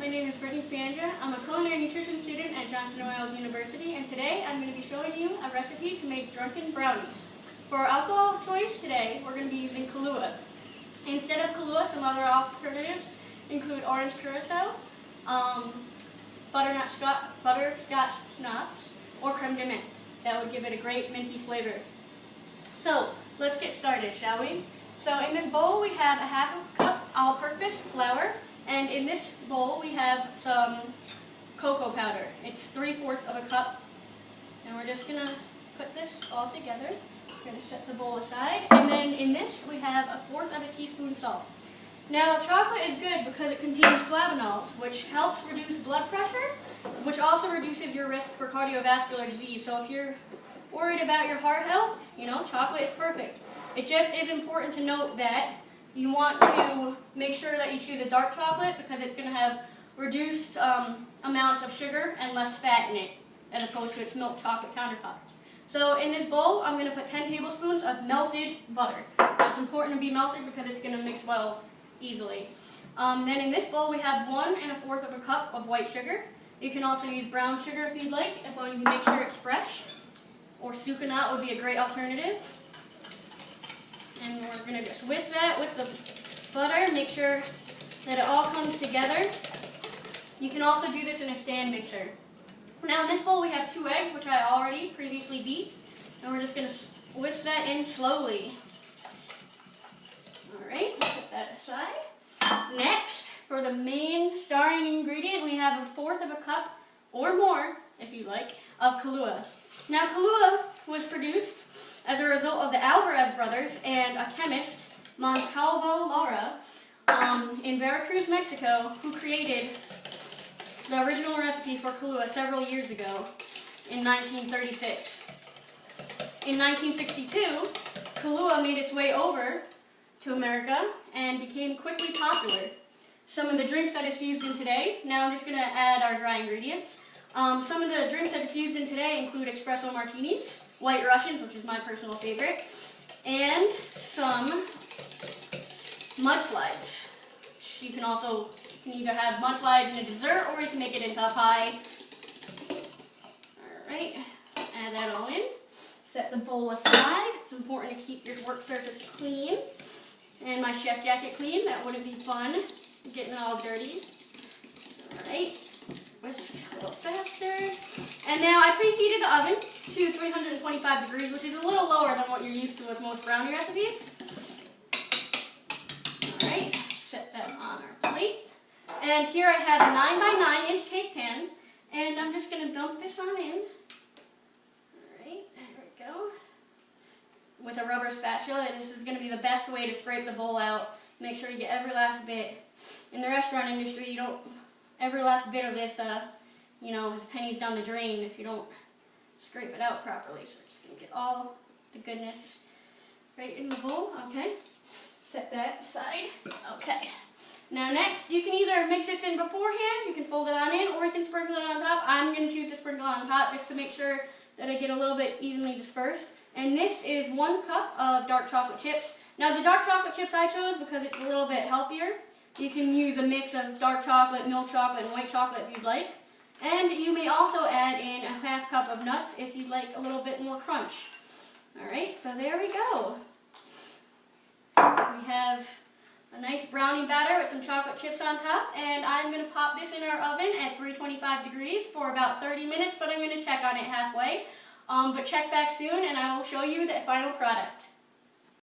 my name is Britney Fiandra. I'm a culinary nutrition student at Johnson & Wales University, and today I'm going to be showing you a recipe to make drunken brownies. For our alcohol of choice today, we're going to be using Kahlua. Instead of Kahlua, some other alternatives include orange curacao, butterscotch schnapps, or creme de menthe. That would give it a great minty flavor. So let's get started, shall we? So in this bowl we have a half a cup all-purpose flour, and in this bowl we have some cocoa powder. It's 3/4 of a cup, and we're just going to put this all together. We're going to set the bowl aside, and then in this we have 1/4 of a teaspoon salt. Now chocolate is good because it contains flavonols, which helps reduce blood pressure, which also reduces your risk for cardiovascular disease. So if you're worried about your heart health, chocolate is perfect. It just is important to note that you want to make sure that you choose a dark chocolate because it's going to have reduced amounts of sugar and less fat in it, as opposed to its milk chocolate counterparts. So in this bowl, I'm going to put 10 tablespoons of melted butter. It's important to be melted because it's going to mix well easily. Then in this bowl, we have 1 1/4 of a cup of white sugar. You can also use brown sugar if you'd like, as long as you make sure it's fresh. Or sucanat would be a great alternative. And we're going to just whisk that with the butter, make sure that it all comes together. You can also do this in a stand mixer. Now in this bowl we have 2 eggs, which I already previously beat, and we're just going to whisk that in slowly. Alright, put that aside. Next, for the main starring ingredient, we have 1/4 of a cup, or more, if you like, of Kahlua. Now Kahlua was produced as a result of the Alvarez brothers and a chemist, Montalvo Lara, in Veracruz, Mexico, who created the original recipe for Kahlua several years ago in 1936. In 1962, Kahlua made its way over to America and became quickly popular. Some of the drinks that it's used in today, now I'm just going to add our dry ingredients. Some of the drinks that it's used in today include espresso martinis, White Russians, which is my personal favorite, and some mudslides. You can either have mudslides in a dessert or you can make it into a pie. Alright, add that all in. Set the bowl aside. It's important to keep your work surface clean and my chef jacket clean. That wouldn't be fun, getting it all dirty. Alright. Whisk a little faster. And now I preheated the oven to 325 degrees, which is a little lower than what you're used to with most brownie recipes. Alright, set that on our plate. And here I have a 9x9-inch cake pan, and I'm just going to dump this on in. Alright, there we go. With a rubber spatula, this is going to be the best way to scrape the bowl out. Make sure you get every last bit. In the restaurant industry, every last bit of this, is pennies down the drain if you don't scrape it out properly. So we're just going to get all the goodness right in the bowl. Okay, set that aside. Okay, now next, you can either mix this in beforehand, you can fold it on in, or you can sprinkle it on top. I'm going to choose to sprinkle on top just to make sure that I get a little bit evenly dispersed. And this is 1 cup of dark chocolate chips. Now the dark chocolate chips I chose because it's a little bit healthier. You can use a mix of dark chocolate, milk chocolate, and white chocolate if you'd like. And you may also add in a 1/2 cup of nuts if you'd like a little bit more crunch. Alright, so there we go. We have a nice brownie batter with some chocolate chips on top, and I'm going to pop this in our oven at 325 degrees for about 30 minutes, but I'm going to check on it halfway. But check back soon and I will show you the final product.